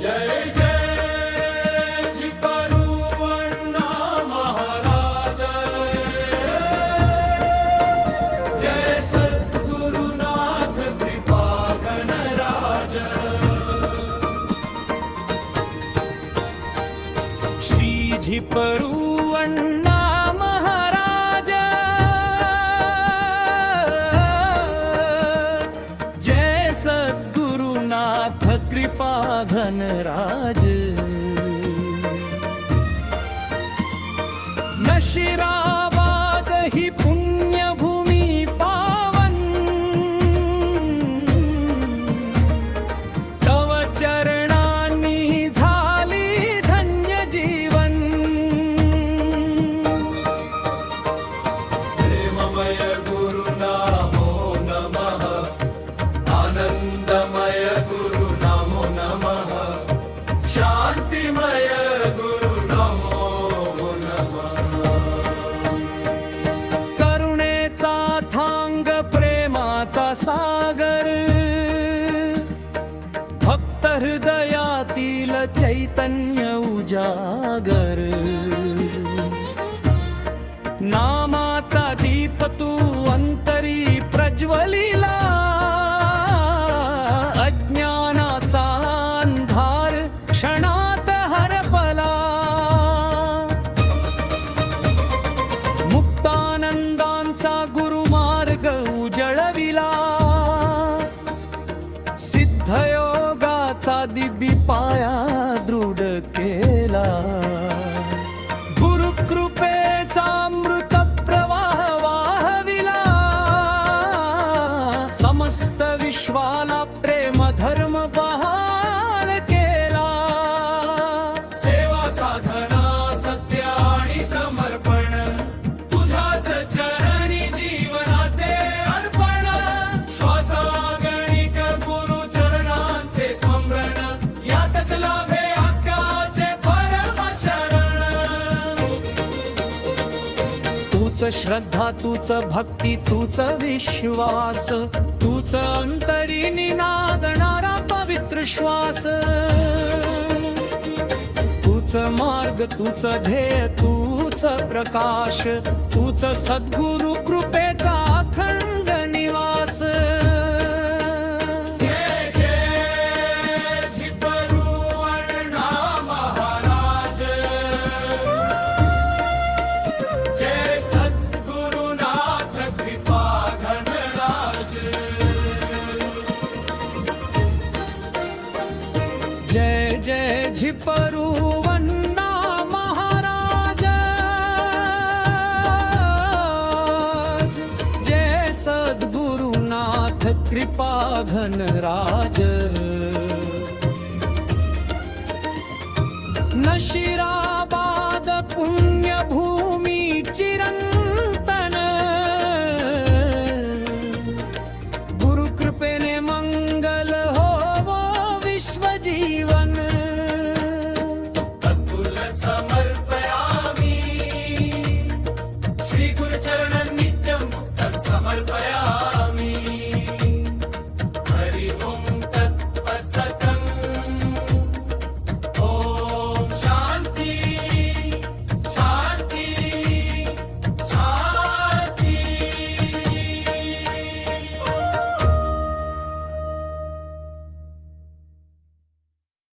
जय जय झिपरुवण्णा महाराज, जय सद्गुरुनाथ कृपा गणराज। श्री झिपरुवण्णा महाराज, जय सद्गुरुनाथ कृपा घनराज। नशिराबाद ही पुण्यभूमी पावन, तव चरणांनी झाली धन्य जीवन। प्रेममय गुरु नमो नमः, आनंदमय गुरु नमो नमः, शांतिमय गुरु नमो नमः। करुणेचा थांग प्रेमाचा सागर, भक्त हृदयातील चैतन्य उजागर। नामाचा दीप तू अंतरी प्रज्वलिला, अज्ञानाचा अंधार क्षणात हरपला। मुक्तानंदांचा गुरुमार्ग उजळविला, सिद्धयोगाचा दिव्य पाया दृढ केला। गुरुकृपेचा अमृत प्रवाह वाहविला, समस्त विश्वाला प्रेम धर्म बहाल केला। सेवा साधना सत्य आणि समर्पण, तुझ्याच चरणी जीवनाचे अर्पण। श्वासागणिक गुरु चरणांचे स्मरण, यातच लाभे हक्काचे परम शरण। तूच श्रद्धा, तूच भक्ती, तूच विश्वास, तूच अंतरी नादणारा पवित्र श्वास। तूच मार्ग, तूच ध्येय, तूच प्रकाश, तूच सद्गुरु कृपेचा अखंड निवास। जय जय झिपरुवण्णा महाराज, जय सद्गुरुनाथ कृपा घनराज। जय जय झिपरुवण्णा महाराज, जय सद्गुरुनाथ कृपा घनराज। नशिराबाद पुण्यभूमी चिरंजीवी,